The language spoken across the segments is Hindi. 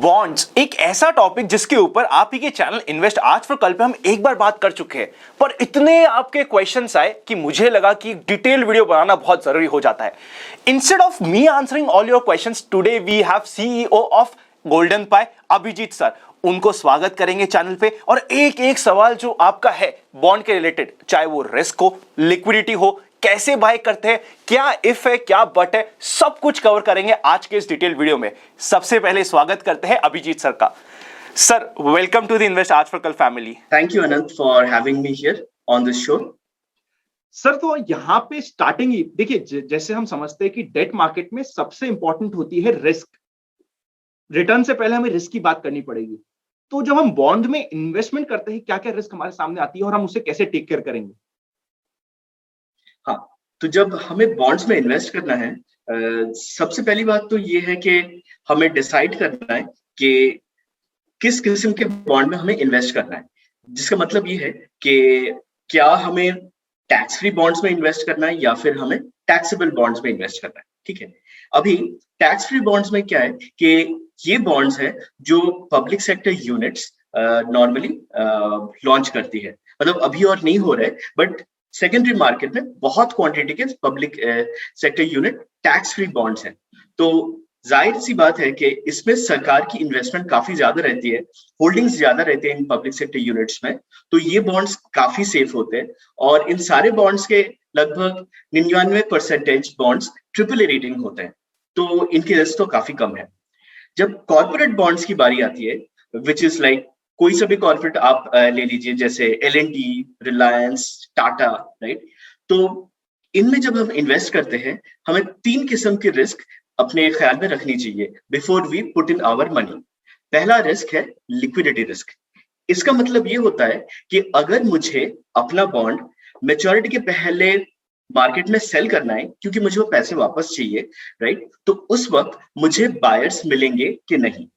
बॉन्ड्स एक ऐसा टॉपिक जिसके ऊपर आप ही के चैनल इन्वेस्ट आज फॉर कल पे हम एक बार बात कर चुके हैं, पर इतने आपके क्वेश्चंस आए कि मुझे लगा कि डिटेल वीडियो बनाना बहुत जरूरी हो जाता है। Instead of me answering all your questions, today we have CEO of Golden Pi Abhijit sir. उनको स्वागत करेंगे चैनल पे और एक एक सवाल जो आपका है बॉन्ड के रिलेटेड, चाहे वो रिस्क हो, लिक्विडिटी हो, कैसे बाय करते हैं, क्या इफ है क्या बट है, सब कुछ कवर करेंगे आज के इस डिटेल वीडियो में। सबसे पहले स्वागत करते हैं अभिजीत सर का। Sir, welcome to the invest Aaj for Kal family. Thank you Anant for having me here on this show. Sir, तो यहाँ पे स्टार्टिंग ही देखिए, जैसे हम समझते हैं कि डेट मार्केट में सबसे इंपॉर्टेंट होती है रिस्क। रिटर्न से पहले हमें रिस्क की बात करनी पड़ेगी। तो जब हम बॉन्ड में इन्वेस्टमेंट करते हैं, क्या क्या रिस्क हमारे सामने आती है और हम उसे कैसे टेक केयर करेंगे? हाँ, तो जब हमें बॉन्ड्स में इन्वेस्ट करना है, सबसे पहली बात तो ये है कि हमें डिसाइड करना है कि किस किस्म के बॉन्ड में हमें इन्वेस्ट करना है। जिसका मतलब ये है कि क्या हमें टैक्स फ्री बॉन्ड्स में इन्वेस्ट करना है या फिर हमें टैक्सेबल बॉन्ड्स में इन्वेस्ट करना है। ठीक है, अभी टैक्स फ्री बॉन्ड्स में क्या है कि ये बॉन्ड्स है जो public sector units normally launch करती है। मतलब अभी और नहीं हो रहे, बट सेकेंडरी मार्केट में बहुत क्वांटिटी के public sector unit tax free bonds हैं। तो जाहिर सी बात है कि इसमें सरकार की इन्वेस्टमेंट काफी ज्यादा रहती है, होल्डिंग्स ज्यादा रहते हैं इन पब्लिक सेक्टर यूनिट्स में, तो ये बॉन्ड्स काफी सेफ होते हैं। और इन सारे बॉन्ड्स के लगभग 99% बॉन्ड्स ट्रिपल ए रेटिंग होते हैं, तो इनकी रिस्क तो काफी कम है। जब कॉर्पोरेट बॉन्ड्स की बारी आती है, विच इज लाइक कोई सा भी कॉर्पोरेट आप ले लीजिए, जैसे L&T, रिलायंस, टाटा, राइट। तो इनमें जब हम इन्वेस्ट करते हैं, हमें 3 किस्म की रिस्क अपने ख्याल में रखनी चाहिए before we put in our money. पहला रिस्क है लिक्विडिटी रिस्क। इसका मतलब ये होता है कि अगर मुझे अपना बॉन्ड मैच्योरिटी के पहले मार्केट में सेल करना है क्योंकि मुझे वो पैसे वापस चाहिए, राइट, तो उस वक्त मुझे बायर्स मिलेंगे कि नहीं,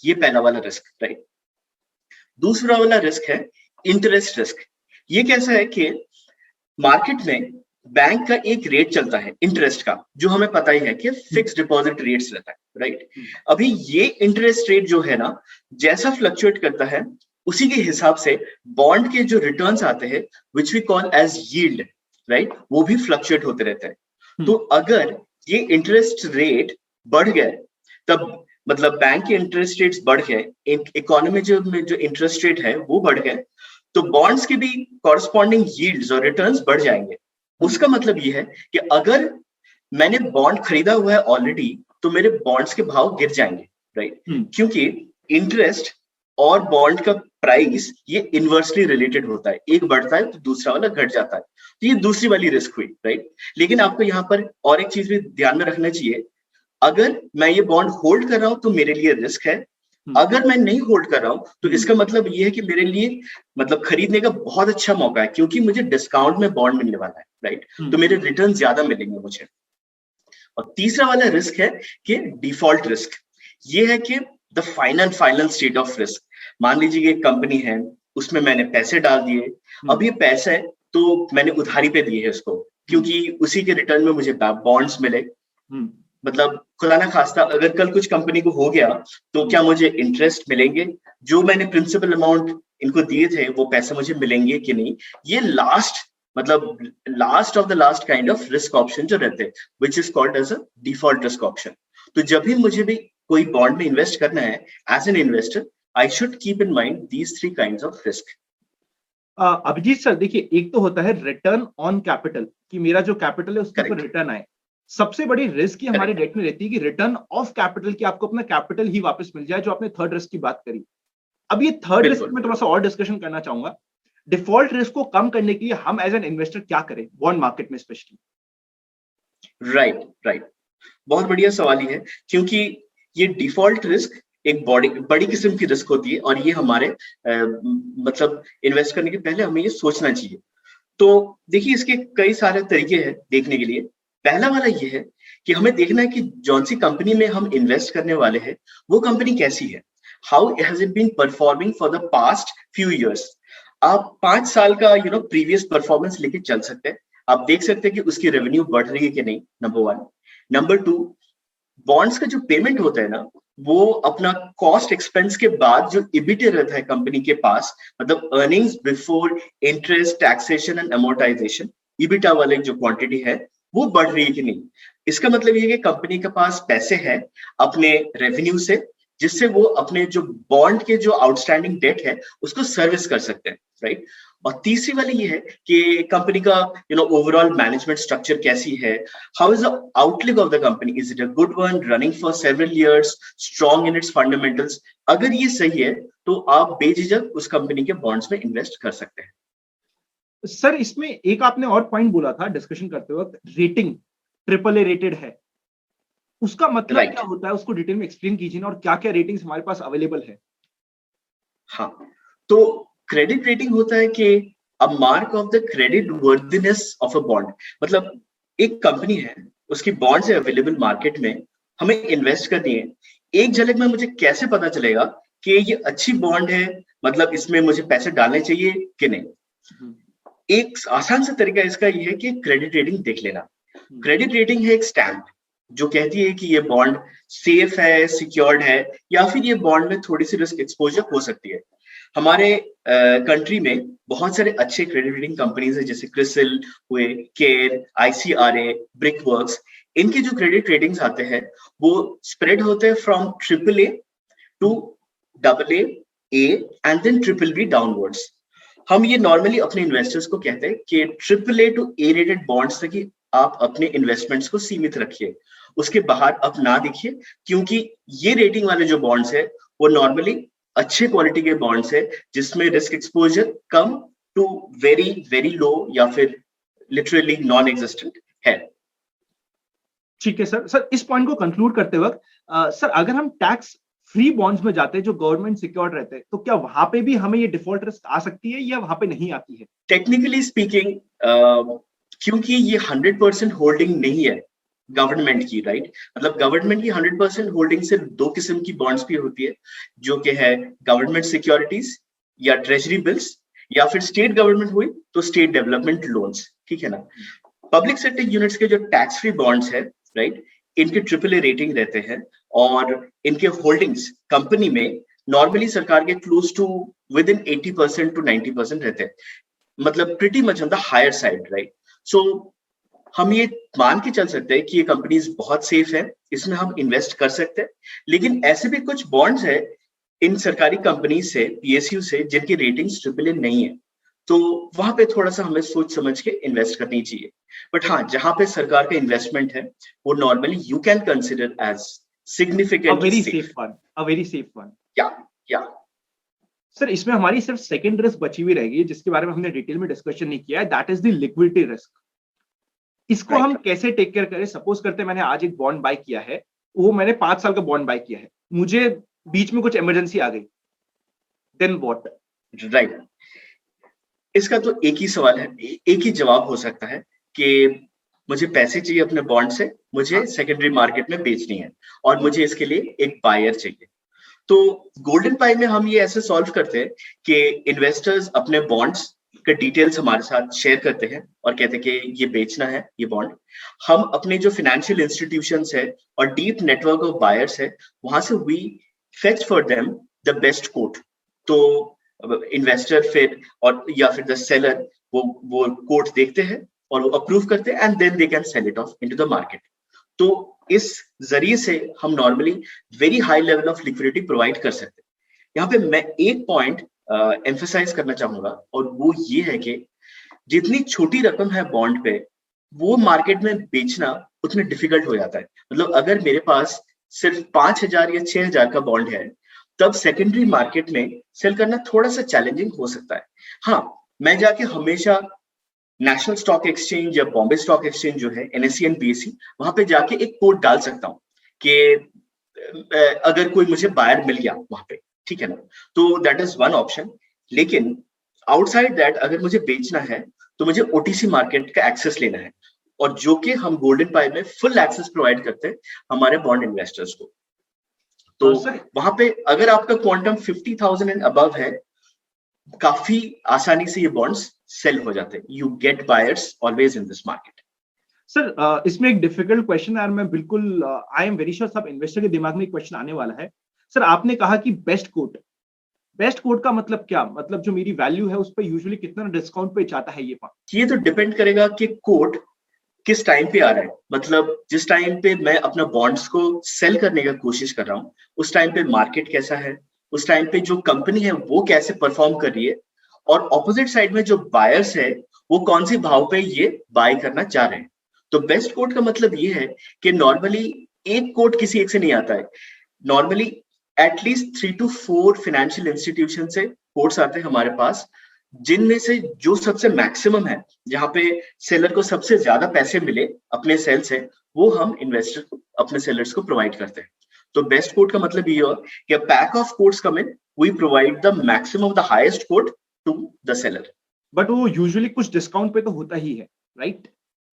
ये पहला वाला रिस्क, राइट। दूसरा वाला रिस्क है इंटरेस्ट रिस्क। ये कैसा है कि मार्केट में बैंक का एक रेट चलता है इंटरेस्ट का, जो हमें पता ही है कि फिक्स डिपॉजिट रेट्स रहता है, राइट। अभी ये इंटरेस्ट रेट जो है ना, जैसा फ्लक्चुएट करता है उसी के हिसाब से बॉन्ड के जो रिटर्न्स आते हैं, which we call as yield, right, वो भी फ्लक्चुएट होते रहते हैं। तो अगर ये इंटरेस्ट रेट बढ़ गए, तब मतलब बैंक के इंटरेस्ट रेट्स बढ़ गए, इकोनॉमी में जो इंटरेस्ट रेट है वो बढ़ गए, तो बॉन्ड्स की भी कॉरस्पॉन्डिंग यील्ड्स और रिटर्न्स बढ़ जाएंगे। उसका मतलब ये है कि अगर मैंने बॉन्ड खरीदा हुआ है ऑलरेडी, तो मेरे बॉन्ड्स के भाव गिर जाएंगे, राइट। क्योंकि इंटरेस्ट और बॉन्ड का प्राइस ये इनवर्सली रिलेटेड होता है, एक बढ़ता है तो दूसरा वाला घट जाता है। तो ये दूसरी वाली रिस्क हुई, राइट। लेकिन आपको यहाँ पर और एक चीज भी ध्यान में रखना चाहिए, अगर मैं ये बॉन्ड होल्ड कर रहा हूं तो मेरे लिए रिस्क है, अगर मैं नहीं होल्ड कर रहा हूं तो इसका मतलब ये है कि मेरे लिए मतलब खरीदने का बहुत अच्छा मौका है, क्योंकि मुझे डिस्काउंट में बॉन्ड मिलने वाला है, राइट। तो मेरे रिटर्न ज्यादा मिलेंगे मुझे। और तीसरा वाला रिस्क है कि डिफॉल्ट रिस्क। ये है कि the final state of risk. मान लीजिए एक कंपनी है, उसमें मैंने पैसे डाल दिए, अब ये पैसे तो मैंने उधारी पे दिए है उसको, क्योंकि उसी के रिटर्न में मुझे बॉन्ड्स मिले। मतलब खुदा ना खास्ता अगर कल कुछ कंपनी को हो गया, तो क्या मुझे इंटरेस्ट मिलेंगे? जो मैंने प्रिंसिपल अमाउंट इनको दिए थे वो पैसे मुझे मिलेंगे कि नहीं? ये last of the last kind of risk option जो रहते हैं, which is called as a default risk option. तो जब भी मुझे भी कोई बॉन्ड में इन्वेस्ट करना है as an investor, I should keep in mind these 3 kinds of risk. Abhijit sir, देखिए, एक तो होता है रिटर्न ऑन कैपिटल, कि मेरा जो कैपिटल है उसके ऊपर रिटर्न आए। सबसे बड़ी रिस्क की हमारे डेट में रहती है कि रिटर्न ऑफ कैपिटल, की आपको अपना कैपिटल ही वापस मिल जाए, जो आपने थर्ड रिस्क की बात करी। अब ये थर्ड रिस्क में थोड़ा सा और डिस्कशन करना चाहूंगा। डिफॉल्ट रिस्क को कम करने के लिए हम एज एन इन्वेस्टर क्या करें, बॉन्ड मार्केट में स्पेशली? राइट, बहुत बढ़िया सवाल ही है, क्योंकि ये डिफॉल्ट रिस्क एक बड़ी किस्म की रिस्क होती है, और ये हमारे मतलब इन्वेस्ट करने के पहले हमें ये सोचना चाहिए। तो देखिए, इसके कई सारे तरीके हैं देखने के लिए। पहला वाला ये है कि हमें देखना है कि जौन सी कंपनी में हम इन्वेस्ट करने वाले हैं वो कंपनी कैसी है, how has it been performing for the past few years. आप 5 साल का प्रीवियस परफॉर्मेंस लेके चल सकते हैं। आप देख सकते हैं कि उसकी रेवेन्यू बढ़ रही है कि नहीं, नंबर 1। नंबर 2, बॉन्ड्स का जो पेमेंट होता है ना, वो अपना कॉस्ट एक्सपेंस के बाद जो इबिटे रहता है कंपनी के पास, मतलब earnings before interest taxation and amortisation, EBITDA वाले जो क्वांटिटी है वो बढ़ रही है कि नहीं। इसका मतलब ये है कि कंपनी के पास पैसे हैं अपने रेवेन्यू से, जिससे वो अपने जो बॉन्ड के जो आउटस्टैंडिंग डेट है उसको सर्विस कर सकते हैं, राइट। और तीसरी वाली ये है कि कंपनी का ओवरऑल मैनेजमेंट स्ट्रक्चर कैसी है, how is the outlook of the company, is it a good one, running for several years, strong in its fundamentals. अगर ये सही है तो आप बेझिझक उस कंपनी के बॉन्ड्स में इन्वेस्ट कर सकते हैं। सर इसमें एक आपने और पॉइंट बोला था डिस्कशन करते वक्त, रेटिंग ट्रिपल ए रेटेड है, उसका मतलब Right. क्या होता है, उसको डिटेल में एक्सप्लेन कीजिए ना, और क्या क्या रेटिंग्स हमारे पास अवेलेबल है। हाँ, तो क्रेडिट रेटिंग होता है कि a mark of the credit worthiness of a bond. मतलब एक कंपनी है, उसकी बॉन्ड्स है अवेलेबल मार्केट में, हमें इन्वेस्ट करनी है, एक झलक में मुझे कैसे पता चलेगा कि ये अच्छी बॉन्ड है, मतलब इसमें मुझे पैसे डालने चाहिए कि नहीं। एक आसान सा तरीका इसका ये है कि क्रेडिट रेटिंग देख लेना। क्रेडिट रेटिंग है एक स्टैम्प जो कहती है कि ये बॉन्ड सेफ है, सिक्योर्ड है, या फिर ये बॉन्ड में थोड़ी सी रिस्क एक्सपोजर हो सकती है। हमारे कंट्री में बहुत सारे अच्छे क्रेडिट रेटिंग कंपनीज है, जैसे क्रिसिल हुए, केयर, आईसीआरए, ब्रिकवर्क्स। इनके जो क्रेडिट रेटिंग्स आते हैं वो स्प्रेड होते हैं from triple A to double A and then triple B downwards. हम ये नॉर्मली अपने इन्वेस्टर्स को कहते हैं कि triple A to A rated bonds तक ही आप अपने इन्वेस्टमेंट्स को सीमित रखिए, उसके बाहर अब ना देखिए, क्योंकि ये रेटिंग वाले जो बॉन्ड्स है वो नॉर्मली अच्छे क्वालिटी के बॉन्ड्स है जिसमें रिस्क एक्सपोजर कम टू वेरी वेरी लो या फिर लिटरली नॉन एग्जिस्टेंट है। ठीक है सर। सर इस पॉइंट को कंक्लूड करते वक्त सर अगर हम टैक्स फ्री बॉन्ड्स में जाते हैं जो गवर्नमेंट सिक्योर्ड रहते हैं, तो क्या वहां पे भी हमें ये डिफॉल्ट रिस्क आ सकती है या वहां पे नहीं आती है? टेक्निकली स्पीकिंग क्योंकि ये 100% होल्डिंग नहीं है गवर्नमेंट की, राइट। मतलब गवर्नमेंट की 100% होल्डिंग सिर्फ दो किस्म की बॉन्ड्स की होती है, जो कि है गवर्नमेंट सिक्योरिटीज या ट्रेजरी बिल्स, या फिर स्टेट गवर्नमेंट हुई तो स्टेट डेवलपमेंट लोन्स, ठीक है ना। पब्लिक सेक्टर यूनिट्स के जो टैक्स फ्री बॉन्ड्स है, राइट, इनके ट्रिपल ए रेटिंग रहते हैं और इनके होल्डिंग्स कंपनी में नॉर्मली सरकार के close to within 80% to 90% रहते हैं, मतलब pretty much on the higher side, right. So हम ये मान के चल सकते हैं कि ये कंपनीज बहुत सेफ है, इसमें हम इन्वेस्ट कर सकते हैं। लेकिन ऐसे भी कुछ बॉन्ड्स है इन सरकारी कंपनी से, पीएसयू से, जिनकी रेटिंग्स ट्रिपल ए नहीं है, तो वहां पे थोड़ा सा हमें सोच समझ के इन्वेस्ट करनी चाहिए। बट हाँ, जहां पे सरकार का इन्वेस्टमेंट है वो normally you can consider as significantly safe one, a very safe one. या सर इसमें हमारी सिर्फ सेकंड रिस्क बची हुई रहेगी जिसके बारे में हमने डिटेल में डिस्कशन नहीं किया है, that is the liquidity risk. इसको हम कैसे टेक केयर करें? सपोज करते मैंने आज एक बॉन्ड बाय किया है, वो मैंने 5 साल का बॉन्ड बाय किया है, मुझे बीच में कुछ इमरजेंसी आ गई, देन व्हाट? राइट, इसका तो एक ही सवाल है, एक ही जवाब हो सकता है कि मुझे पैसे चाहिए अपने बॉन्ड से, मुझे सेकेंडरी मार्केट में बेचनी है और मुझे इसके लिए एक बायर चाहिए। तो गोल्डन पाई में हम ये ऐसे सॉल्व करते हैं कि इन्वेस्टर्स अपने बॉन्ड्स के डिटेल्स हमारे साथ शेयर करते हैं और कहते हैं कि ये बेचना है ये बॉन्ड। हम अपने जो फाइनेंशियल इंस्टीट्यूशंस है और डीप नेटवर्क ऑफ बायर्स है, वहां से we fetch for them the best quote. तो इन्वेस्टर फिर और या फिर द सेलर वो कोट देखते हैं और वो अप्रूव करते हैं and then they can sell it off into the market. तो इस जरिए से हम normally very high level of liquidity provide कर सकते हैं। यहाँ पे मैं एक पॉइंट एम्फसाइज करना चाहूंगा और वो ये है कि जितनी छोटी रकम है बॉन्ड पे, वो मार्केट में बेचना उतने डिफिकल्ट हो जाता है। मतलब अगर मेरे पास सिर्फ 5,000 या 6,000 का बॉन्ड है, तब सेकेंडरी मार्केट में सेल करना थोड़ा सा चैलेंजिंग हो सकता है। हाँ, मैं जाके हमेशा नेशनल स्टॉक एक्सचेंज या बॉम्बे स्टॉक एक्सचेंज जो है, एनएससी एंड बीएससी, वहां पे जाके एक कोड डाल सकता हूँ कि अगर कोई मुझे बायर मिल गया वहां पे, ठीक है ना, तो दैट इज वन ऑप्शन। लेकिन आउटसाइड दैट अगर मुझे बेचना है तो मुझे ओटीसी मार्केट का एक्सेस लेना है, और जो कि हम गोल्डन पाई में फुल एक्सेस प्रोवाइड करते हैं हमारे बॉन्ड इन्वेस्टर्स को। तो वहां पे अगर आपका क्वांटम 50,000 एंड अबव है, काफी आसानी से ये बॉन्ड्स सेल हो जाते हैं। You get buyers always in this market. Sir इसमें एक डिफिकल्ट क्वेश्चन है, मैं बिल्कुल आई एम वेरी श्योर सब इन्वेस्टर के दिमाग में एक क्वेश्चन आने वाला है। सर आपने कहा कि बेस्ट कोट का मतलब क्या, मतलब जो मेरी वैल्यू है उस पर यूजुअली कितना डिस्काउंट पे जाता है ये फंड? ये तो डिपेंड करेगा कि कोट किस टाइम पे आ रहा है। मतलब जिस टाइम पे मैं अपना बॉन्ड्स को सेल करने का कोशिश कर रहा हूँ, उस टाइम पे मार्केट कैसा है, उस टाइम पे जो कंपनी है वो कैसे परफॉर्म कर रही है, और ऑपोजिट साइड में जो बायर्स है वो कौन सी भाव पे ये बाय करना चाह रहे हैं। तो बेस्ट कोट का मतलब ये है कि नॉर्मली एक कोट किसी एक से नहीं आता है। Normally at least 3 to 4 financial institution से कोट्स आते हैं हमारे पास, जिनमें से जो सबसे मैक्सिमम है, जहां पे सेलर को सबसे ज्यादा पैसे मिले अपने सेल से, वो हम इन्वेस्टर को, अपने सेलर्स को प्रोवाइड करते हैं। तो बेस्ट कोट का मतलब ये है कि pack of quotes come in, we provide the maximum the highest quote to the seller. But वो यूजुअली कुछ डिस्काउंट पे तो होता ही है, राइट?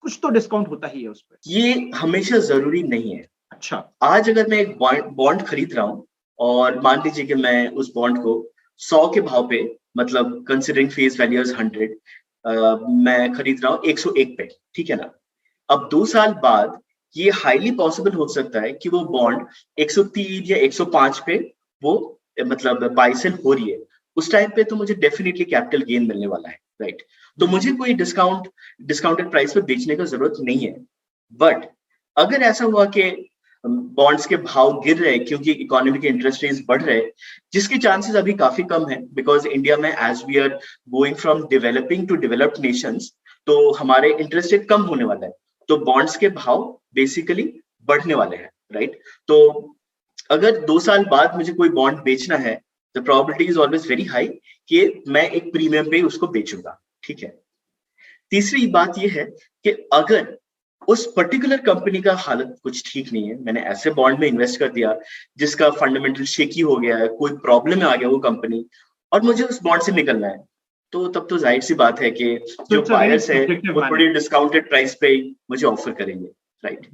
कुछ तो डिस्काउंट होता ही है उस पर। ये हमेशा जरूरी नहीं है। अच्छा, आज अगर मैं एक बॉन्ड खरीद रहा हूँ और मान लीजिए कि मैं उस बॉन्ड को 100 के भाव पे, मतलब कंसिडरिंग फेस वैल्यू एज 100, मैं खरीद रहा हूँ 101 पे, ठीक है ना। अब 2 साल बाद ये हाईली पॉसिबल हो सकता है कि वो बॉन्ड 103 या 105 पे वो मतलब बाय सेल हो रही है। उस टाइम पे तो मुझे डेफिनेटली कैपिटल गेन मिलने वाला है, राइट। तो मुझे कोई डिस्काउंटेड प्राइस पे बेचने का जरूरत नहीं है। बट अगर ऐसा हुआ कि बॉन्ड्स के भाव गिर रहे क्योंकि इकोनॉमी के इंटरेस्ट रेट्स बढ़ रहे, जिसके चांसेस अभी काफी कम है, बिकॉज इंडिया में as we are going from developing to developed nations, तो हमारे इंटरेस्ट रेट कम होने वाला है, तो बॉन्ड्स के भाव बेसिकली बढ़ने वाले हैं, राइट। तो अगर 2 साल बाद मुझे कोई बॉन्ड बेचना है, the probability is always very high कि मैं एक प्रीमियम पे उसको बेचूंगा, ठीक है। तीसरी बात यह है कि अगर उस पर्टिकुलर कंपनी का हालत कुछ ठीक नहीं है, मैंने ऐसे बॉन्ड में इन्वेस्ट कर दिया जिसका फंडामेंटल शेकी हो गया है, कोई प्रॉब्लम में आ गया वो कंपनी, और मुझे उस बॉन्ड से निकलना है, तो तब तो जाहिर सी बात है कि जो बायर्स है वो थोड़ी डिस्काउंटेड प्राइस पे मुझे ऑफर करेंगे, राइट।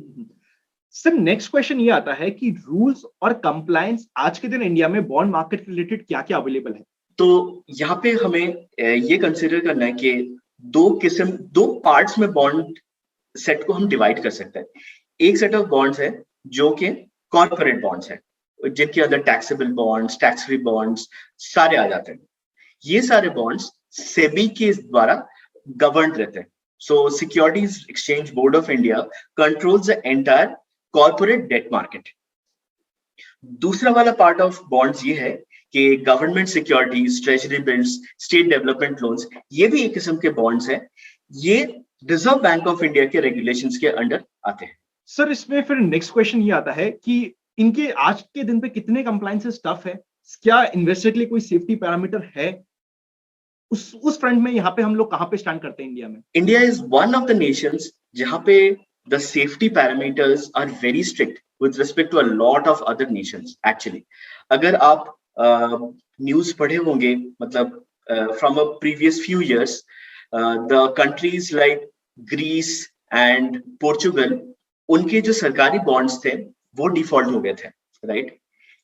सर नेक्स्ट क्वेश्चन ये आता है कि रूल्स और कंप्लायंस आज के दिन इंडिया में बॉन्ड मार्केट के रिलेटेड क्या क्या अवेलेबल है? तो यहाँ पे हमें ये कंसिडर करना है कि दो पार्ट्स में बॉन्ड सेट को हम डिवाइड कर सकते हैं। एक सेट ऑफ बॉन्ड्स है जो कि कॉर्पोरेट बॉन्ड्स है, जिनके अंदर taxable bonds, tax free bonds सारे आ जाते हैं। ये सारे बॉन्ड्स सेबी के द्वारा गवर्न रहते हैं। So securities exchange board of India controls the entire corporate debt market. दूसरा वाला पार्ट ऑफ बॉन्ड्स ये है कि government securities, treasury bills, state development loans, ये भी एक किस्म के बॉन्ड्स हैं। ये रिजर्व बैंक ऑफ इंडिया के रेगुलेशंस के अंडर आते हैं। सर इसमें फिर नेक्स्ट क्वेश्चन ये आता है कि इनके आज के दिन पे कितने कंप्लायंसेस टफ है? क्या इन्वेस्टर के लिए कोई सेफ्टी पैरामीटर है? उस फ्रंट में यहाँ पे हम लोग कहाँ पे स्टैंड करते हैं इंडिया में? India is one of the nations जहां पे the safety parameters are very strict with respect to a lot of other nations. Actually अगर आप न्यूज पढ़े होंगे, मतलब from a previous few years, the countries like Greece and Portugal, उनके जो सरकारी बॉन्ड्स थे वो डिफॉल्ट हो गए थे, राइट।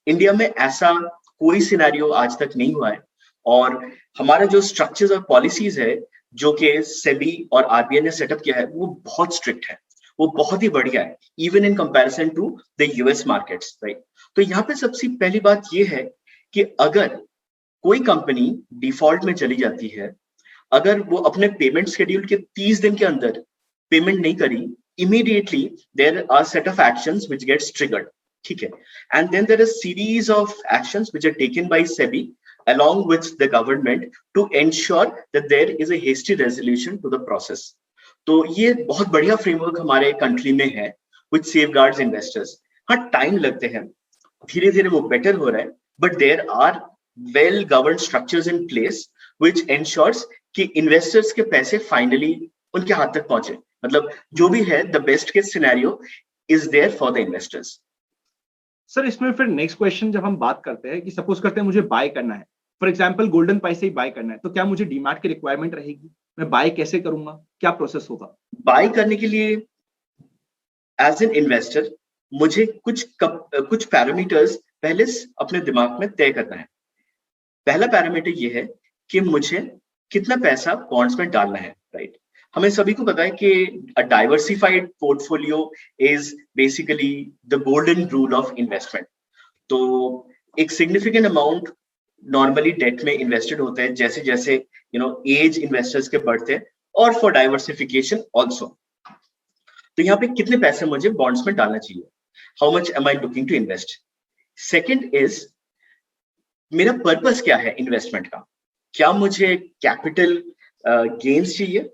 इंडिया में ऐसा कोई सिनेरियो आज तक नहीं हुआ है, और हमारा जो स्ट्रक्चर्स और पॉलिसीज है जो कि सेबी और आरबीआई ने सेटअप किया है वो बहुत स्ट्रिक्ट है, वो बहुत ही बढ़िया है, even in comparison to the US markets, right. तो यहाँ पे सबसे पहली बात ये है कि अगर कोई कंपनी डिफॉल्ट में चली जाती है, अगर वो अपने पेमेंट शेड्यूल के 30 दिन के अंदर पेमेंट नहीं करी, immediately there are set of actions which gets triggered, ठीक है। and then there is series of actions which are taken by SEBI along with the government to ensure that there is a hasty resolution to the process. तो ये बहुत बढ़िया फ्रेमवर्क हमारे कंट्री में है which safeguards investors. हाँ, टाइम लगते हैं, धीरे धीरे वो बेटर हो रहा है, but there are well governed structures in place which ensures कि इन्वेस्टर्स के पैसे फाइनली उनके हाथ तक पहुंचे। मतलब जो भी है, the best case scenario is there for the investors. Sir इसमें फिर नेक्स्ट क्वेश्चन, जब हम बात करते हैं कि सपोज करते हैं मुझे बाय करना है, फॉर एग्जांपल गोल्डन पाई से ही बाय करना है, तो क्या मुझे डीमैट की रिक्वायरमेंट रहेगी? मैं बाय कैसे करूंगा, क्या प्रोसेस होगा? बाय करने के लिए एज एन इन्वेस्टर मुझे कुछ पैरामीटर्स पहले अपने दिमाग में तय करना है। पहला पैरामीटर ये है कि मुझे कितना पैसा बॉन्ड्स में डालना है, राइट। हमें सभी को पता है कि अ diversified portfolio is basically the golden rule of investment. तो एक सिग्निफिकेंट अमाउंट नॉर्मली डेट में इन्वेस्टेड होता है जैसे जैसे एज इन्वेस्टर्स के बढ़ते हैं, और फॉर डाइवर्सिफिकेशन ऑल्सो। तो यहाँ पे कितने पैसे मुझे बॉन्ड्स में डालना चाहिए, how much am I looking to invest. Second is, मेरा पर्पस क्या है इन्वेस्टमेंट का। क्या मुझे कैपिटल गेन्स चाहिए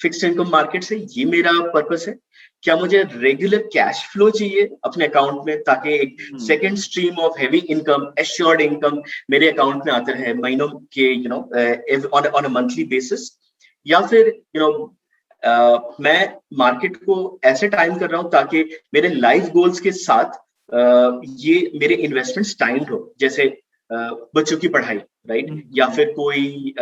फिक्स्ड इनकम मार्केट से, ये मेरा पर्पस है। क्या मुझे रेगुलर कैश फ्लो चाहिए अपने अकाउंट में, ताकि एक second stream of heavy income, assured income मेरे अकाउंट में आते रहे महीनों के ऑन अ मंथली बेसिस। या फिर मैं मार्केट को ऐसे टाइम कर रहा हूं ताकि मेरे लाइफ गोल्स के साथ ये मेरे इन्वेस्टमेंट्स टाइम्ड हो, जैसे बच्चों की पढ़ाई, राइट, या फिर कोई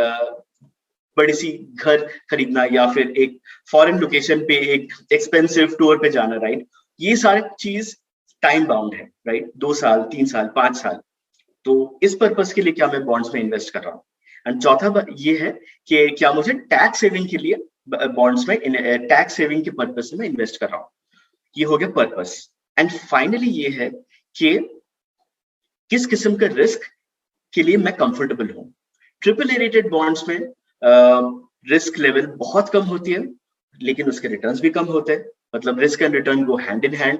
बड़ी सी घर खरीदना, या फिर एक फॉरेन लोकेशन पे एक एक्सपेंसिव टूर पे जाना, राइट। ये सारी चीज टाइम बाउंड है, राइट, 2 साल, 3 साल, 5 साल। तो इस पर्पस के लिए क्या मैं बॉन्ड्स में इन्वेस्ट कर रहा हूँ। एंड चौथा ये है कि क्या मुझे टैक्स सेविंग के लिए बॉन्ड्स में टैक्स सेविंग के पर्पस से मैं इन्वेस्ट कर रहा हूँ। ये हो गया पर्पस। एंड फाइनली ये है कि किस किस्म का रिस्क के लिए मैं कंफर्टेबल हूँ। ट्रिपल ए रेटेड बॉन्ड्स में रिस्क लेवल बहुत कम होती है, लेकिन उसके रिटर्न्स भी कम होते हैं, मतलब risk and return go hand in hand.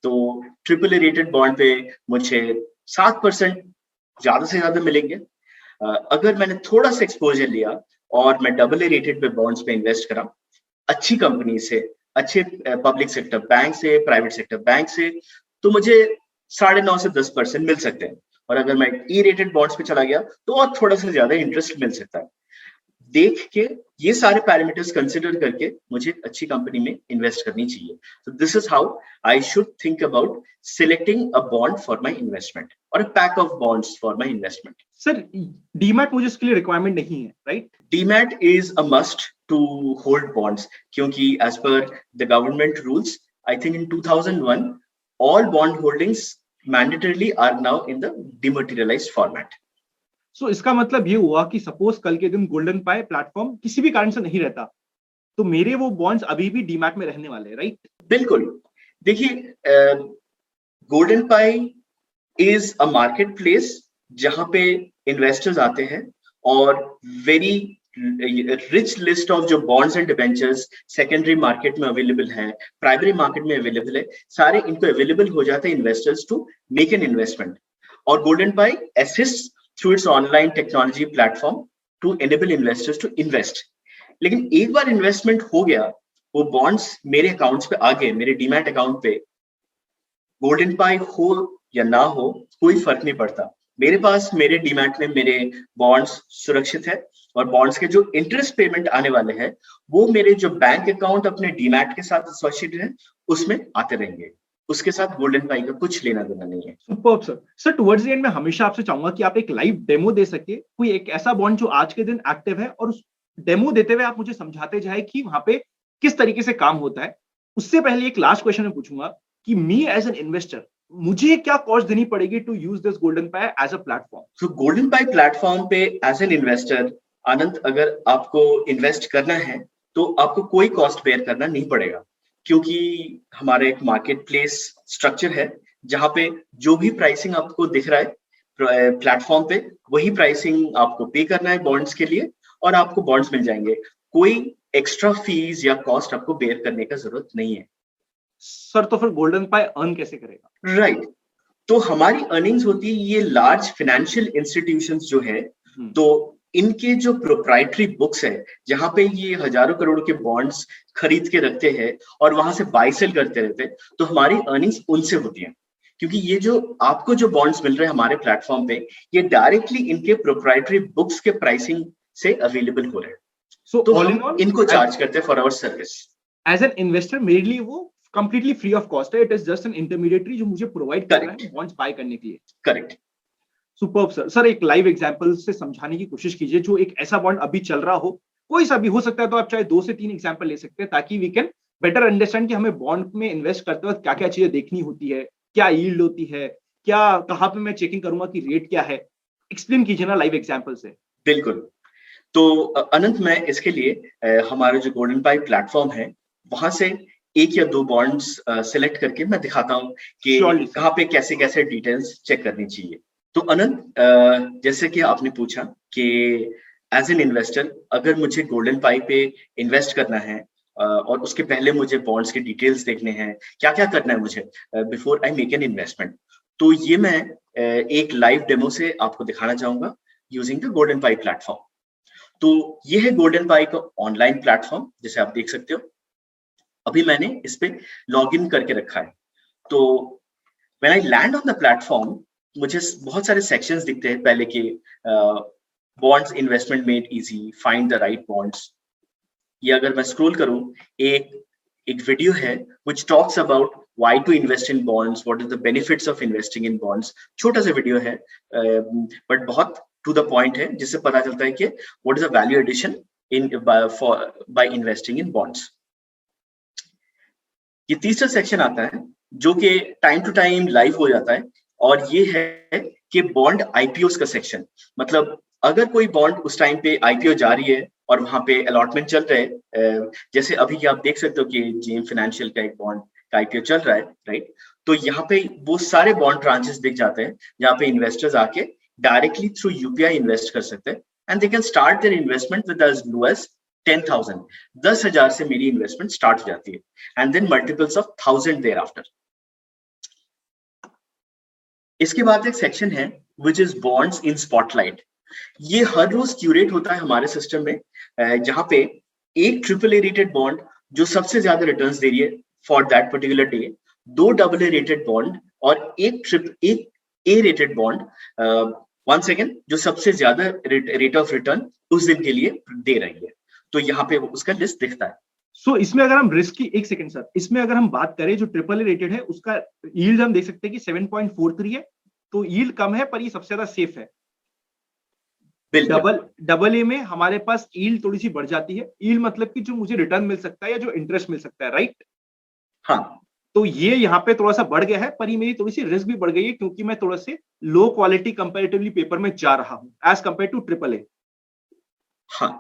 तो ट्रिपल ए रेटेड बॉन्ड पे मुझे 7% ज्यादा से ज्यादा मिलेंगे। अगर मैंने थोड़ा सा एक्सपोजर लिया और मैं डबल ए रेटेड पे बॉन्ड्स पे इन्वेस्ट करा, अच्छी कंपनी से, अच्छे पब्लिक सेक्टर बैंक से, प्राइवेट सेक्टर बैंक से, तो मुझे 9.5 से 10% मिल सकते हैं। और अगर मैं ई रेटेड बॉन्ड्स पे चला गया तो और थोड़ा सा ज्यादा इंटरेस्ट मिल सकता है। देख के ये सारे पैरामीटर्स कंसिडर करके मुझे अच्छी कंपनी में इन्वेस्ट करनी चाहिए। So this is how I should think about selecting a bond for my investment or a pack of bonds for my investment. Sir demat मुझे इसके लिए रिक्वायरमेंट नहीं है, right? Demat is a must to hold bonds, क्योंकि as per the government rules, I think in 2001 all bond holdings mandatorily are now in the dematerialized format. सो इसका मतलब ये हुआ कि सपोज कल के दिन गोल्डन पाई प्लेटफॉर्म किसी भी कारण से नहीं रहता, तो मेरे वो बॉन्ड्स अभी भी डीमैट में रहने वाले हैं, राइट? बिल्कुल। देखिए, Golden Pi is a market place जहां पे इन्वेस्टर्स आते हैं और वेरी रिच लिस्ट ऑफ जो bonds and debentures secondary market में अवेलेबल है, प्राइमरी मार्केट में अवेलेबल है, सारे इनको अवेलेबल हो जाते हैं investors to make an investment. और Golden Pi assist through its online technology platform to enable investors to invest. लेकिन एक बार इन्वेस्टमेंट हो गया, वो बॉन्ड्स मेरे अकाउंट्स पे आ गए, मेरे डीमैट अकाउंट पे, गोल्डन पाई हो या ना हो कोई फर्क नहीं पड़ता। मेरे पास मेरे डीमैट में मेरे बॉन्ड्स सुरक्षित है, और बॉन्ड्स के जो इंटरेस्ट पेमेंट आने वाले हैं वो मेरे जो बैंक अकाउंट अपने डीमैट के साथ एसोसिएटेड है उसमें आते रहेंगे। उसके साथ गोल्डन पाई का कुछ लेना देना नहीं है। Superb sir. Sir towards the and में हमेशा आपसे चाहूंगा कि आप एक लाइव डेमो दे सके, कोई एक ऐसा बॉन्ड जो आज के दिन एक्टिव है, और उस डेमो देते हुए आप मुझे समझाते जाए कि वहां पे किस तरीके से काम होता है। उससे पहले एक लास्ट क्वेश्चन मैं पूछूंगा कि मी एज एन इन्वेस्टर, मुझे क्या कॉस्ट देनी पड़ेगी to use this Golden Pi as a platform? So Golden Pi platform पे एज एन इन्वेस्टर, आनंद, अगर आपको इन्वेस्ट करना है तो आपको कोई कॉस्ट बेयर करना नहीं पड़ेगा, क्योंकि हमारा एक मार्केट प्लेस स्ट्रक्चर है जहां पे जो भी प्राइसिंग आपको दिख रहा है प्लेटफॉर्म पे, वही प्राइसिंग आपको पे करना है बॉन्ड्स के लिए, और आपको बॉन्ड्स मिल जाएंगे। कोई एक्स्ट्रा फीस या कॉस्ट आपको बेयर करने का जरूरत नहीं है। सर तो फिर गोल्डन पाई अर्न कैसे करेगा? राइट, तो हमारी अर्निंग्स होती है, ये लार्ज फाइनेंशियल इंस्टीट्यूशंस जो है, तो इनके जो प्रोप्राइटरी बुक्स है जहां पे ये हजारों करोड़ के बॉन्ड्स खरीद के रखते हैं और वहां से बाय सेल करते रहते हैं, तो हमारी अर्निंग्स उनसे होती है। क्योंकि ये जो आपको जो बॉन्ड्स मिल रहे हैं हमारे प्लेटफॉर्म पे, ये डायरेक्टली इनके प्रोप्राइटरी बुक्स के प्राइसिंग से अवेलेबल हो रहे हैं। So, तो all in हम all, इनको चार्ज करते हैं for our service. As an investor मेरे लिए वो कंप्लीटली फ्री ऑफ कॉस्ट है, it is just an intermediary जो मुझे प्रोवाइड कर रहा है बॉन्ड्स बाय करने के लिए। करेक्ट। Superb sir. सर एक लाइव एग्जांपल से समझाने की कोशिश कीजिए, जो एक ऐसा बॉन्ड अभी चल रहा हो, कोई सा भी हो सकता है, तो आप चाहे 2 से 3 एग्जांपल ले सकते हैं, ताकि वी कैन बेटर अंडरस्टैंड कि हमें बॉन्ड में इन्वेस्ट करते वक्त क्या क्या चीजें देखनी होती है, क्या यील्ड होती है, क्या कहाँ पे मैं चेकिंग करूंगा कि रेट क्या है। एक्सप्लेन कीजिए ना लाइव एग्जांपल से। बिल्कुल। तो अनंत, मैं इसके लिए हमारा जो गोल्डन पाई प्लेटफॉर्म है वहां से एक या दो बॉन्ड्स सिलेक्ट करके मैं दिखाता हूँ कि Surely, sir. कहाँ पे कैसे कैसे डिटेल्स चेक करनी चाहिए। तो अनंत, जैसे कि आपने पूछा कि एज एन इन्वेस्टर अगर मुझे गोल्डन पाई पे इन्वेस्ट करना है और उसके पहले मुझे बॉन्ड्स के डिटेल्स देखने हैं, क्या क्या करना है मुझे before I make an investment, तो ये मैं एक लाइव डेमो से आपको दिखाना चाहूंगा using the golden Pi platform. तो ये है गोल्डन पाई का ऑनलाइन प्लेटफॉर्म, जैसे आप देख सकते हो। अभी मैंने इस पे लॉग इन करके रखा है। तो when I land on the platform मुझे बहुत सारे सेक्शंस दिखते हैं। पहले के bonds investment made easy, find the right bonds. ये अगर मैं स्क्रॉल करूं, एक वीडियो है which talks about why to invest in bonds, what is the benefits of investing in bonds। छोटा सा वीडियो है बट बहुत टू द पॉइंट है, जिससे पता चलता है कि what is the value addition in by investing in bonds। ये तीसरा सेक्शन आता है जो कि टाइम टू टाइम लाइव हो जाता है, और ये है कि बॉन्ड आईपीओ का सेक्शन। मतलब अगर कोई बॉन्ड उस टाइम पे आईपीओ जा रही है और वहां पे अलॉटमेंट चल रहे हैं, जैसे अभी की आप देख सकते हो कि जेम फाइनेंशियल का एक बॉन्ड का आईपीओ चल रहा है, राइट। तो यहाँ पे वो सारे बॉन्ड ट्रांचेस दिख जाते हैं जहाँ पे इन्वेस्टर्स आके डायरेक्टली थ्रू यूपीआई इन्वेस्ट कर सकते हैं, and they can start their investment with as low as 10,000। 10,000 से मेरी इन्वेस्टमेंट स्टार्ट हो जाती है, and then multiples of 1,000 thereafter. इसके बाद एक सेक्शन है which is bonds in spotlight. ये हर रोज क्यूरेट होता है हमारे सिस्टम में, जहां पे एक ट्रिपल ए रेटेड बॉन्ड जो सबसे ज्यादा रिटर्न्स दे रही है फॉर दैट पर्टिकुलर डे, दो डबल ए रेटेड बॉन्ड और एक A rated bond one second जो सबसे ज्यादा रेट ऑफ रिटर्न उस दिन के लिए दे रही है। तो यहाँ पे उसका लिस्ट दिखता है। सो इसमें अगर हम रिस्क की, एक सेकंड सर, इसमें अगर हम बात करें जो ट्रिपल ए रेटेड है उसका यील्ड हम देख सकते हैं कि 7.43 है, तो यील्ड कम है पर ये सबसे ज्यादा सेफ है। डबल ए में हमारे पास यील्ड थोड़ी सी बढ़ जाती है। यील्ड मतलब कि जो मुझे रिटर्न मिल सकता है या जो इंटरेस्ट मिल सकता है, राइट। हाँ, तो ये यहाँ पे थोड़ा सा बढ़ गया है, पर ये मेरी थोड़ी सी रिस्क भी बढ़ गई है क्योंकि मैं थोड़ा से लो क्वालिटी कंपैरेटिवली पेपर में जा रहा हूं as compare to triple A. हाँ,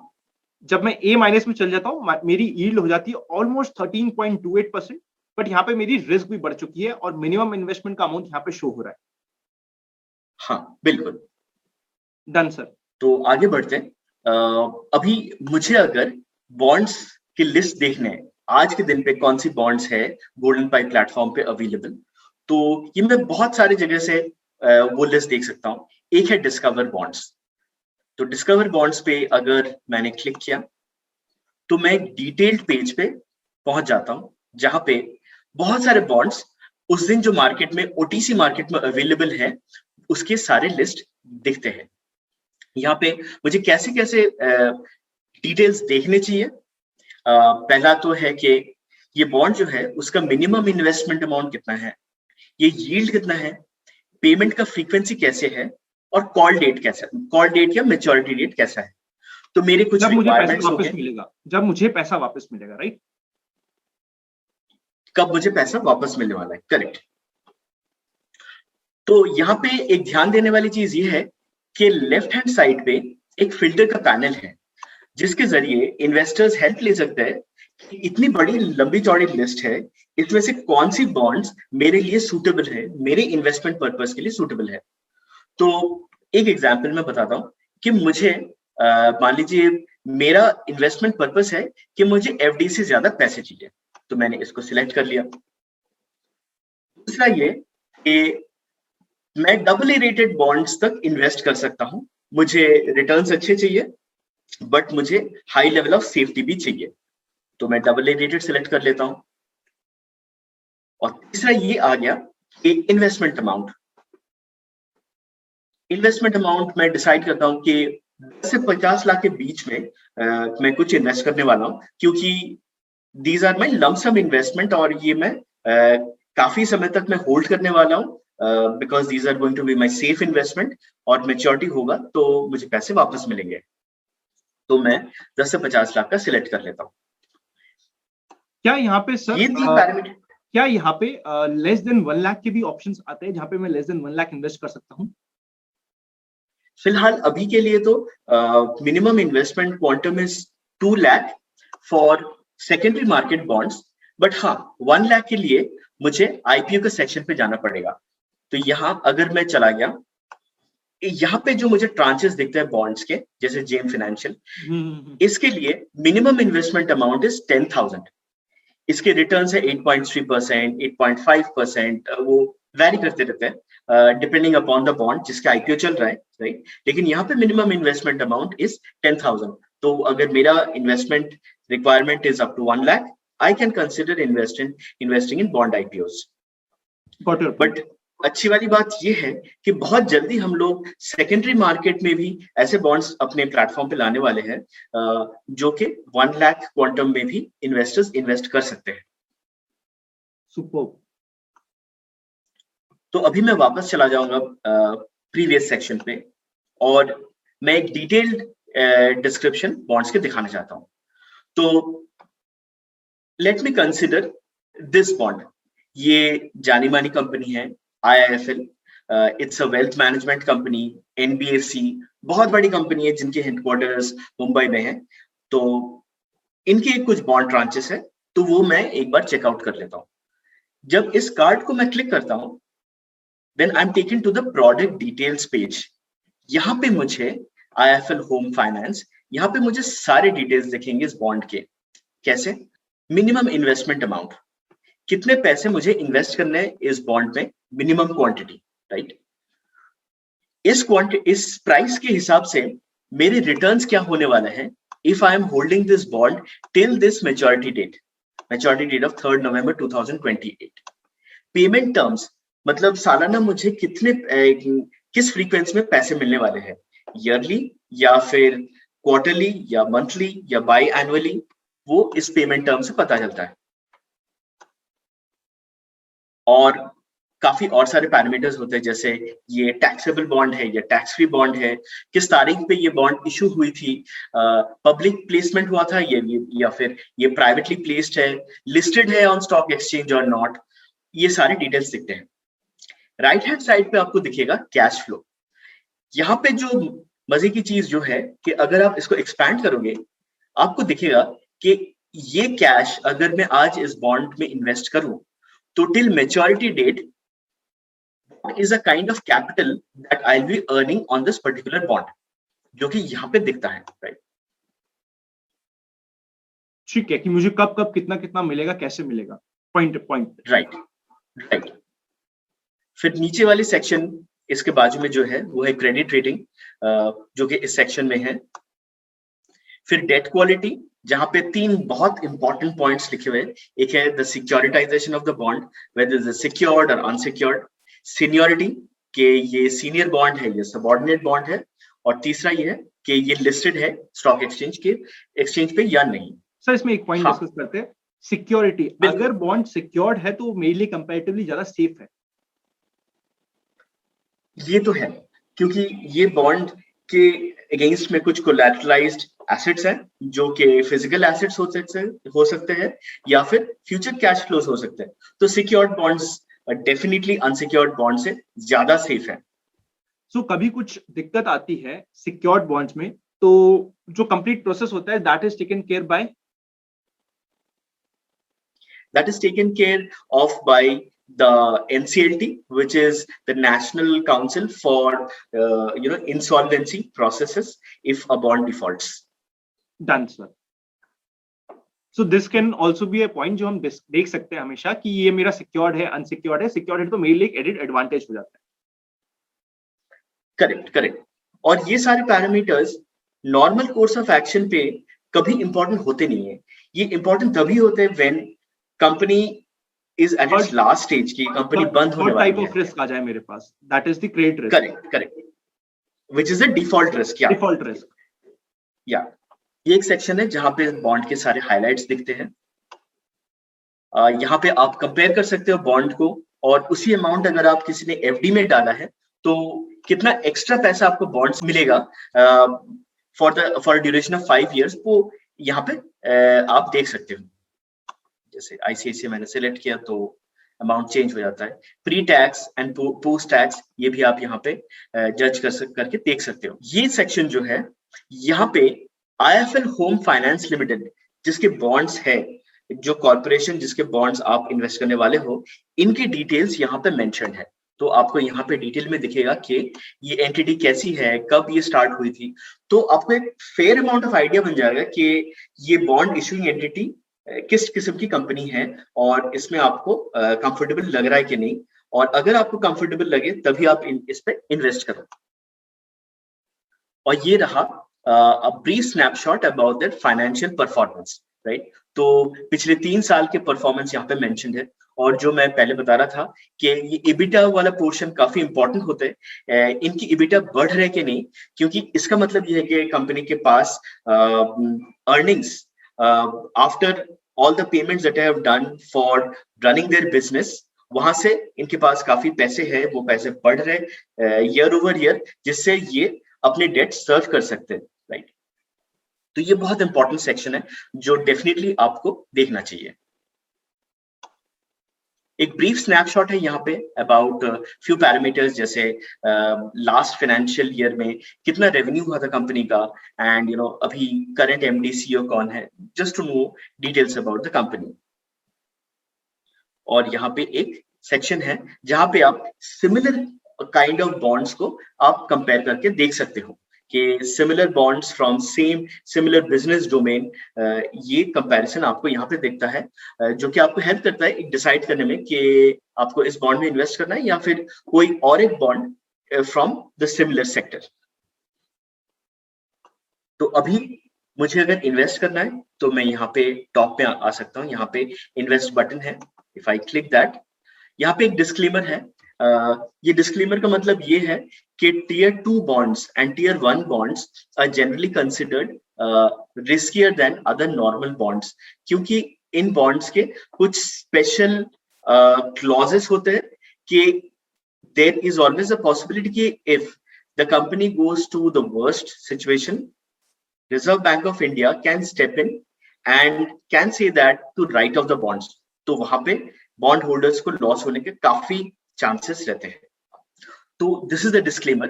जब मैं ए माइनस में चल जाता हूं मेरी यील्ड हो जाती है ऑलमोस्ट 13.28%, बट यहाँ पे मेरी रिस्क भी बढ़ चुकी है और मिनिमम इन्वेस्टमेंट का अमाउंट यहाँ पे शो हो रहा है। हाँ, बिल्कुल डन सर। तो आगे बढ़ते हैं। अभी मुझे अगर बॉन्ड्स की लिस्ट देखने हैं आज के दिन पे कौन सी बॉन्ड्स है गोल्डन पाई प्लेटफॉर्म पे अवेलेबल, तो ये मैं बहुत सारी जगह से वो लिस्ट देख सकता हूँ। एक है डिस्कवर बॉन्ड्स। तो डिस्कवर बॉन्ड्स पे अगर मैंने क्लिक किया तो मैं एक डिटेल्ड पेज पे पहुंच जाता हूं जहां पे बहुत सारे बॉन्ड्स उस दिन जो मार्केट में ओटीसी मार्केट में अवेलेबल है उसके सारे लिस्ट दिखते हैं। यहाँ पे मुझे कैसे कैसे डिटेल्स देखने चाहिए। पहला तो है कि ये बॉन्ड जो है उसका मिनिमम इन्वेस्टमेंट अमाउंट कितना है, ये यील्ड कितना है, पेमेंट का फ्रीक्वेंसी कैसे है, और कॉल डेट कैसा है, कॉल डेट या मैच्योरिटी डेट कैसा है। तो मेरे कुछ जब मुझे पैसा रिक्वायरमेंट्स वापस मिलेगा, जब मुझे पैसा वापस मिलेगा, राइट। कब मुझे पैसा वापस मिलने वाला है, करेक्ट। तो यहाँ पे एक ध्यान देने वाली चीज ये है कि लेफ्ट हैंड साइड पे एक फिल्टर का पैनल है जिसके जरिए इन्वेस्टर्स हेल्प ले सकते हैं कि इतनी बड़ी लंबी चौड़ी लिस्ट है, इसमें से कौन सी बॉन्ड्स मेरे लिए सूटेबल है, मेरे इन्वेस्टमेंट पर्पस के लिए सूटेबल है। तो एक एग्जांपल मैं बताता हूँ कि मुझे मान लीजिए मेरा इन्वेस्टमेंट पर्पस है कि मुझे एफडी से ज्यादा पैसे चाहिए, तो मैंने इसको सिलेक्ट कर लिया। दूसरा ये कि मैं डबल ए रेटेड बॉन्ड्स तक इन्वेस्ट कर सकता हूं, मुझे रिटर्न्स अच्छे चाहिए बट मुझे हाई लेवल ऑफ सेफ्टी भी चाहिए, तो मैं डबल ए रेटेड सिलेक्ट कर लेता हूं। और तीसरा ये आ गया कि इन्वेस्टमेंट अमाउंट। इन्वेस्टमेंट अमाउंट मैं डिसाइड करता हूं कि 10 से 50 लाख के बीच में मैं कुछ इन्वेस्ट करने वाला हूं, क्योंकि these are my lump sum investment और ये मैं काफी समय तक मैं होल्ड करने वाला हूं, because these are going to be my safe investment, और मेच्योरिटी होगा तो मुझे पैसे वापस मिलेंगे। तो मैं 10 से 50 लाख का सिलेक्ट कर लेता हूँ। क्या यहाँ पे सर ये तीन पैरामीटर, क्या यहाँ पे लेस देन 1 लाख के भी ऑप्शंस आते हैं जहाँ पे मैं लेस देन 1 लाख इन्वेस्ट कर सकता हूँ? फिलहाल अभी के लिए तो minimum investment quantum is 2 lakh for secondary market bonds, but हाँ 1 लाख के लिए मुझे आईपीओ के सेक्शन पे जाना पड़ेगा। तो यहाँ अगर मैं चला गया, यहाँ पे जो मुझे ट्रांचेस दिखते हैं बॉन्ड्स के, जैसे जेम फाइनेंशियल, इसके लिए मिनिमम इन्वेस्टमेंट अमाउंट इज 10,000। इसके रिटर्न्स है 8.3%, 8.5%, वो वैरी करते रहते हैं डिपेंडिंग अपॉन द बॉन्ड जिसका आईपीओ चल रहा है, राइट। लेकिन यहाँ पे मिनिमम इन्वेस्टमेंट अमाउंट इज 10,000। तो अगर मेरा investment requirement is up to 1 lakh, I can consider investing in bond IPOs. But अच्छी वाली बात ये है कि बहुत जल्दी हम लोग सेकेंडरी मार्केट में भी ऐसे बॉन्ड्स अपने प्लेटफॉर्म पे लाने वाले हैं जो कि 1 लाख क्वांटम में भी इन्वेस्टर्स इन्वेस्ट कर सकते हैं। सुपर्ब। तो अभी मैं वापस चला जाऊंगा प्रीवियस सेक्शन पे और मैं एक डिटेल्ड डिस्क्रिप्शन बॉन्ड्स के दिखाना चाहता हूं। तो let me consider this bond. ये जानी मानी कंपनी है IIFL, it's a wealth management company, NBFC, बहुत बड़ी कंपनी है जिनके हेडक्वार्टर्स मुंबई में है। तो इनके कुछ बॉन्ड ट्रांचेस है, तो वो मैं एक बार चेकआउट कर लेता हूँ। जब इस कार्ड को मैं क्लिक करता हूँ, then I am taken to the product details page. यहाँ पे मुझे IIFL होम फाइनेंस, यहाँ पे मुझे सारे डिटेल्स दिखेंगे इस बॉन्ड के। कैसे? मिनिमम इन्वेस्टमेंट अमाउंट, कितने पैसे मुझे इन्वेस्ट करने हैं इस बॉन्ड में, मिनिमम क्वांटिटी, राइट। इस प्राइस के हिसाब से मेरे रिटर्न्स क्या होने वाले हैं if I am holding this bond till this maturity date of 3 November 2028। Payment terms, मतलब सालाना मुझे किस फ्रीक्वेंसी में पैसे मिलने वाले हैं, ईयरली या फिर क्वार्टरली या मंथली या बाई एनुअली, वो इस पेमेंट टर्म से पता चलता है। और काफी और सारे पैरामीटर्स होते हैं, जैसे ये टैक्सेबल बॉन्ड है या टैक्स फ्री बॉन्ड है, किस तारीख पे ये बॉन्ड इशू हुई थी, पब्लिक प्लेसमेंट हुआ था या फिर ये प्राइवेटली प्लेस्ड है, लिस्टेड है ऑन स्टॉक एक्सचेंज और नॉट, ये सारे डिटेल्स दिखते हैं। राइट हैंड साइड पे आपको दिखेगा कैश फ्लो। यहाँ पे जो मजे की चीज जो है कि अगर आप इसको एक्सपैंड करोगे, आपको दिखेगा कि ये कैश अगर मैं आज इस बॉन्ड में इन्वेस्ट करूं, तो till maturity date is a kind of capital that I'll be earning on this particular bond, जो कि यहाँ पे दिखता है, राइट। ठीक है कि मुझे कब कब कितना कितना मिलेगा, कैसे मिलेगा, पॉइंट। राइट। फिर नीचे वाली सेक्शन इसके बाजू में जो है वो है क्रेडिट रेटिंग, जो कि इस सेक्शन में है। फिर डेट क्वालिटी, जहां पे 3 बहुत इंपॉर्टेंट पॉइंट्स लिखे हुए हैं। एक है the securitization of the bond, whether is secured और अनसिक्योर्ड। सीनियरिटी, कि ये सीनियर बॉन्ड है, ये सबऑर्डिनेट बॉन्ड है। और तीसरा ये है कि ये लिस्टेड है स्टॉक एक्सचेंज पे या नहीं। सर इसमें एक पॉइंट डिस्कस करते हैं, सिक्योरिटी। अगर बॉन्ड सिक्योर्ड है तो मेरे लिए कंपैरेटिवली ज्यादा सेफ है। ये तो है, क्योंकि ये बॉन्ड के अगेंस्ट में कुछ कोलैटरलाइज्ड एसेट्स हैं, जो कि फिजिकल एसेट्स हो सकते हैं या फिर फ्यूचर कैश फ्लोज हो सकते हैं। तो secured bonds definitely unsecured bond से ज्यादा सेफ है। सो कभी कुछ दिक्कत आती है सिक्योर्ड बॉन्ड्स में, तो जो कंप्लीट प्रोसेस होता है that is taken care of by the NCLT, which is the National Council for insolvency processes if a bond defaults. Done, sir. So this can also be a point जो हम देख सकते हैं हमेशा कि ये मेरा सिक्योर्ड है, अनसिक्योर्ड है। सिक्योर्ड है तो मेरे लिए एक एडेड एडवांटेज हो जाता है। करेक्ट। और ये सारे parameters normal course of action पे कभी इंपॉर्टेंट होते नहीं है। ये इंपॉर्टेंट तभी होते हैं when company is at its last stage की कंपनी बंद होने वाली है। टाइप ऑफ रिस्क आ जाए मेरे पास, that is the credit risk. Correct, which is the default risk। या ये एक सेक्शन है जहां पे बॉन्ड के सारे हाइलाइट्स दिखते हैं। यहाँ पे आप कंपेयर कर सकते हो बॉन्ड को, और उसी अमाउंट अगर आप किसी ने एफडी में डाला है तो कितना एक्स्ट्रा पैसा आपको बॉन्ड्स मिलेगा फॉर ड्यूरेशन ऑफ 5 years, वो यहाँ पे आप देख सकते हो। जैसे ICICI मैंने सिलेक्ट किया तो अमाउंट चेंज हो जाता है। Pre tax and post tax ये भी आप यहाँ पे जज करके देख सकते हो। ये सेक्शन जो है यहाँ पे IIFL होम फाइनेंस लिमिटेड जिसके बॉन्ड्स है, जो कॉर्पोरेशन जिसके बॉन्ड्स आप इन्वेस्ट करने वाले हो, इनकी डिटेल्स यहाँ पे मेंशन है। तो आपको यहाँ पे डिटेल में दिखेगा कि ये एंटिटी कैसी है, कब ये स्टार्ट हुई थी, तो आपको एक फेयर अमाउंट ऑफ आइडिया बन जाएगा कि ये बॉन्ड इशूइंग एंटिटी किस किस्म की कंपनी है और इसमें आपको कंफर्टेबल लग रहा है कि नहीं, और अगर आपको कंफर्टेबल लगे तभी आप इस पे इन्वेस्ट करो। और ये रहा a brief snapshot about that financial performance, right. तो पिछले 3 साल के परफॉर्मेंस यहाँ पे मेंशन्ड है, और जो मैं पहले बता रहा था कि ये EBITDA वाला पोर्शन काफी इंपॉर्टेंट होता है, इनकी EBITDA बढ़ रहे कि नहीं, क्योंकि इसका मतलब ये है कि कंपनी के पास earnings after all the payments that I have done for running their business, वहां से इनके पास काफी पैसे हैं, वो पैसे बढ़ रहे ईयर ओवर ईयर, जिससे ये अपने डेट सर्व कर सकते हैं, राइट। तो ये बहुत इंपॉर्टेंट सेक्शन है जो डेफिनेटली आपको देखना चाहिए। एक ब्रीफ स्नैपशॉट है यहाँ पे अबाउट फ्यू पैरामीटर्स, जैसे लास्ट फाइनेंशियल ईयर में कितना रेवेन्यू हुआ था कंपनी का, एंड अभी करंट MD CEO कौन है, just to know details about the company. और यहाँ पे एक सेक्शन है जहाँ पे आप सिमिलर काइंड ऑफ बॉन्ड्स को आप कंपेयर करके देख सकते हो कि similar bonds from same similar business domain, ये कंपैरिजन आपको यहाँ पे दिखता है, जो कि आपको हेल्प करता है डिसाइड करने में कि आपको इस बॉन्ड में इन्वेस्ट करना है या फिर कोई और एक bond from the similar sector. तो अभी मुझे अगर इन्वेस्ट करना है तो मैं यहाँ पे टॉप पे आ सकता हूँ, यहाँ पे इन्वेस्ट बटन है। इफ आई क्लिक दैट, यहाँ पे एक डिस्क्लेमर है। ये डिस्क्लेमर का मतलब ये है कि Tier 2 bonds and Tier 1 bonds are generally considered riskier than other normal bonds, क्योंकि इन bonds के कुछ स्पेशल clauses होते हैं कि there is always a possibility कि if the company goes to the worst situation, Reserve Bank of India can step in and can say that to write off the bonds. तो वहां पे बॉन्ड होल्डर्स को लॉस होने के काफी चांसेस रहते हैं। तो दिस इज द डिस्क्लेमर।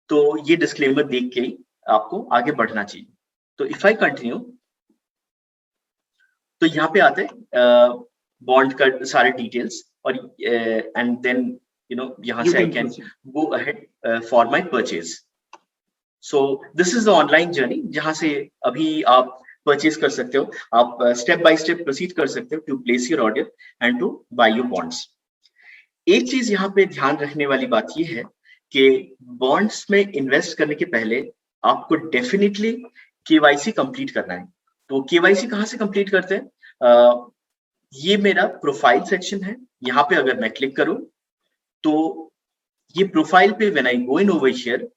तो ये डिस्क्लेमर देख के ही आपको आगे बढ़ना चाहिए। तो इफ आई कंटिन्यू, तो यहाँ पे आते हैं बॉन्ड का सारे डिटेल्स, और एंड देन यहाँ से I can go ahead for my purchase. So this is the online journey जहां से अभी आप परचेज कर सकते हो, आप स्टेप बाय स्टेप प्रोसीड कर सकते हो to place your order and to buy your bonds. एक चीज यहाँ पे ध्यान रखने वाली बात ये है कि बॉन्ड्स में इन्वेस्ट करने के पहले आपको डेफिनेटली KYC कंप्लीट करना है। तो KYC कहाँ से कंप्लीट करते हैं? ये मेरा प्रोफाइल सेक्शन है, यहाँ पे अगर मैं क्लिक करूं तो ये प्रोफाइल पे when I go in over here,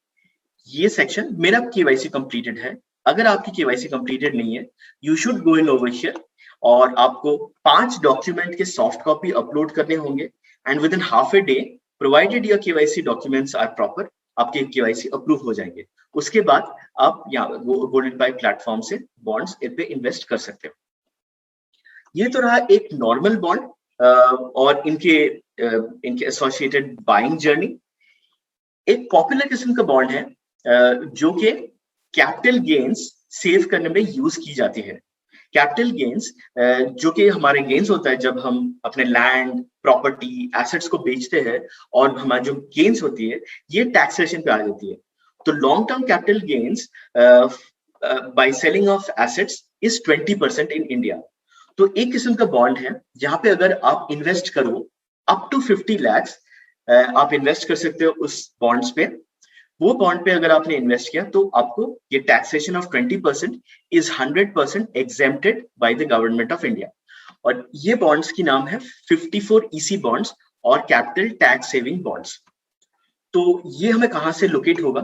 ये सेक्शन मेरा KYC कंप्लीटेड है। अगर आपकी KYC कंप्लीटेड नहीं है, you should go in over here, और आपको 5 डॉक्यूमेंट के सॉफ्ट कॉपी अपलोड करने होंगे, and within half a day provided your KYC documents are proper, आपके KYC अप्रूव हो जाएंगे। उसके बाद आप यहाँ गोल्डन पाइप प्लेटफॉर्म से बॉन्ड्स पे इन्वेस्ट कर सकते हो। ये तो रहा एक नॉर्मल बॉन्ड और इनके एसोसिएटेड बाइंग जर्नी। एक पॉपुलर किस्म का बॉन्ड है जो कि कैपिटल गेन्स सेव करने में यूज की जाती है। कैपिटल गेन्स जो कि हमारे गेन्स होता है जब हम अपने लैंड, प्रॉपर्टी, एसेट्स को बेचते हैं, और हमारी जो गेन्स होती है ये टैक्सेशन पे आ जाती है। तो long term capital gains by selling of assets is 20% in India. तो एक किस्म का बॉन्ड है जहां पे अगर आप इन्वेस्ट करो अप टू 50 लाख आप इन्वेस्ट कर सकते हो उस बॉन्ड्स पे। वो बॉन्ड पे अगर आपने इन्वेस्ट किया तो आपको ये taxation of 20% is 100% exempted by the government of India. और ये बॉन्ड्स की नाम है 54 EC बॉन्ड्स और कैपिटल टैक्स सेविंग बॉन्ड्स। तो ये हमें कहाँ से लोकेट होगा?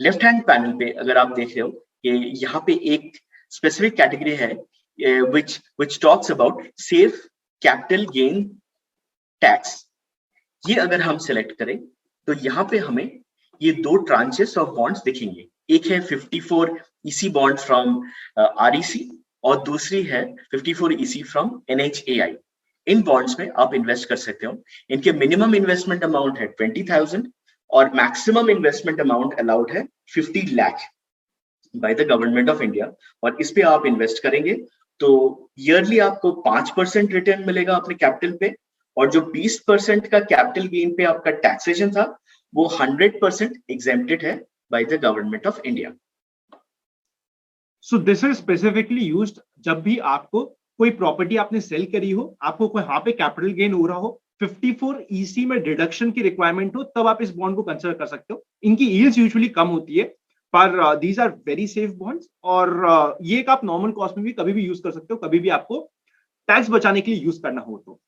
लेफ्ट हैंड पैनल पे अगर आप देख रहे हो कि यहाँ पे एक स्पेसिफिक कैटेगरी है which talks about save capital gain tax। ये अगर हम सिलेक्ट करें तो यहाँ पे हमें ये 2 ट्रांचेस ऑफ बॉन्ड्स दिखेंगे। एक है 54 EC बॉन्ड फ्रॉम REC और दूसरी है 54 EC from NHAI। In bonds में आप इन्वेस्ट कर सकते हो। इनके मिनिमम इन्वेस्टमेंट अमाउंट है 20,000 और मैक्सिमम इन्वेस्टमेंट अमाउंट अलाउड है 50 lakh by the government of India. और इस पे आप इन्वेस्ट करेंगे तो ईयरली आपको 5% रिटर्न मिलेगा अपने कैपिटल पे, और जो 20% का कैपिटल गेन पे आपका टैक्सेशन था वो 100% एग्जेम्प्टेड है by the government of India. So this is specifically used जब भी आपको कोई प्रॉपर्टी आपने सेल करी हो, आपको कोई यहाँ पे कैपिटल गेन हो रहा हो, 54 ईसी में डिडक्शन की रिक्वायरमेंट हो, तब आप इस बॉन्ड को कंसिडर कर सकते हो। इनकी यील्ड्स यूजुअली कम होती है, पर these are very safe bonds, और ये एक आप नॉर्मल कॉस्ट में भी कभी भी यूज कर सकते हो, कभी भी आपको टैक्स बचाने के लिए यूज करना हो तो।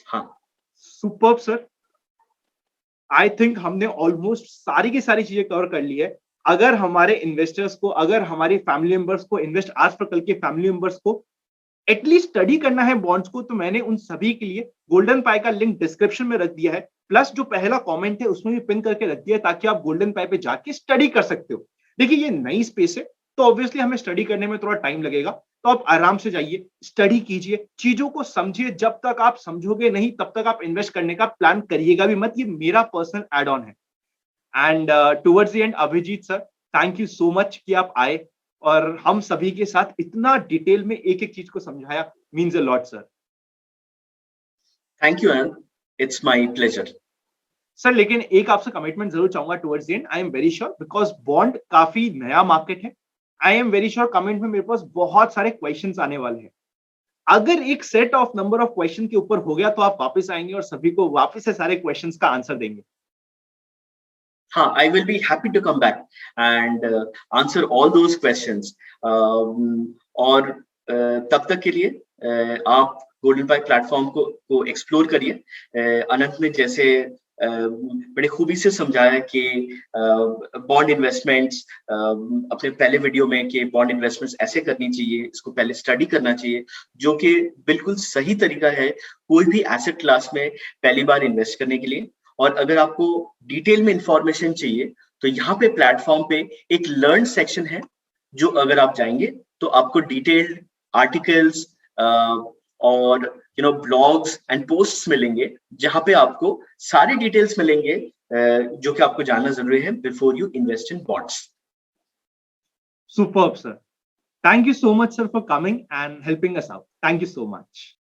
हाँ, सुपर्ब सर, आई थिंक हमने ऑलमोस्ट सारी की सारी चीजें कवर कर ली है। अगर हमारे इन्वेस्टर्स को, अगर हमारे फैमिली मेंबर्स को, इन्वेस्ट आज पर कल के फैमिली मेंबर्स को एटलीस्ट स्टडी करना है बॉन्ड्स को, तो मैंने उन सभी के लिए गोल्डन पाई का लिंक डिस्क्रिप्शन में रख दिया है, प्लस जो पहला कमेंट है उसमें भी पिन करके रख दिया है, ताकि आप गोल्डन पाई पे जाके स्टडी कर सकते हो। देखिए ये नई स्पेस है, तो ऑब्वियसली हमें स्टडी करने में थोड़ा टाइम लगेगा, तो आप आराम से जाइए, स्टडी कीजिए, चीजों को समझिए। जब तक आप समझोगे नहीं तब तक आप इन्वेस्ट करने का प्लान करिएगा भी मत। ये मेरा पर्सनल एड ऑन है। And towards the end, Abhijit sir, thank you so much कि आप आए और हम सभी के साथ इतना डिटेल में एक एक चीज को समझाया। Means a lot sir. Thank you and it's my pleasure. Sir लेकिन एक आपसे कमिटमेंट जरूर चाहूंगा towards the and. I am very sure, because bond काफी नया मार्केट है, I am very sure comment में मेरे पास बहुत सारे क्वेश्चंस आने वाले हैं। अगर एक set of number of question के ऊपर हो गया तो आप वापस आएंगे और सभी को वापस से सारे क्वेश्चंस का आंसर देंगे। हाँ, I will be happy to come back and answer all those questions. और तब तक के लिए आप गोल्डन पाई प्लेटफॉर्म को एक्सप्लोर करिए। अनंत ने जैसे बड़े खूबी से समझाया कि बॉन्ड इन्वेस्टमेंट्स अपने पहले वीडियो में कि बॉन्ड इन्वेस्टमेंट्स ऐसे करनी चाहिए, इसको पहले स्टडी करना चाहिए, जो कि बिल्कुल सही तरीका है कोई भी एसेट क्लास में पहली बार इन्वेस्ट करने के लिए। और अगर आपको डिटेल में इंफॉर्मेशन चाहिए तो यहाँ पे प्लेटफॉर्म पे एक लर्न सेक्शन है, जो अगर आप जाएंगे तो आपको डिटेल्ड आर्टिकल्स और ब्लॉग्स एंड पोस्ट्स मिलेंगे, जहाँ पे आपको सारे डिटेल्स मिलेंगे जो कि आपको जानना जरूरी है before you invest in bonds. Superb sir, thank you so much sir for coming and helping us out. Thank you so much.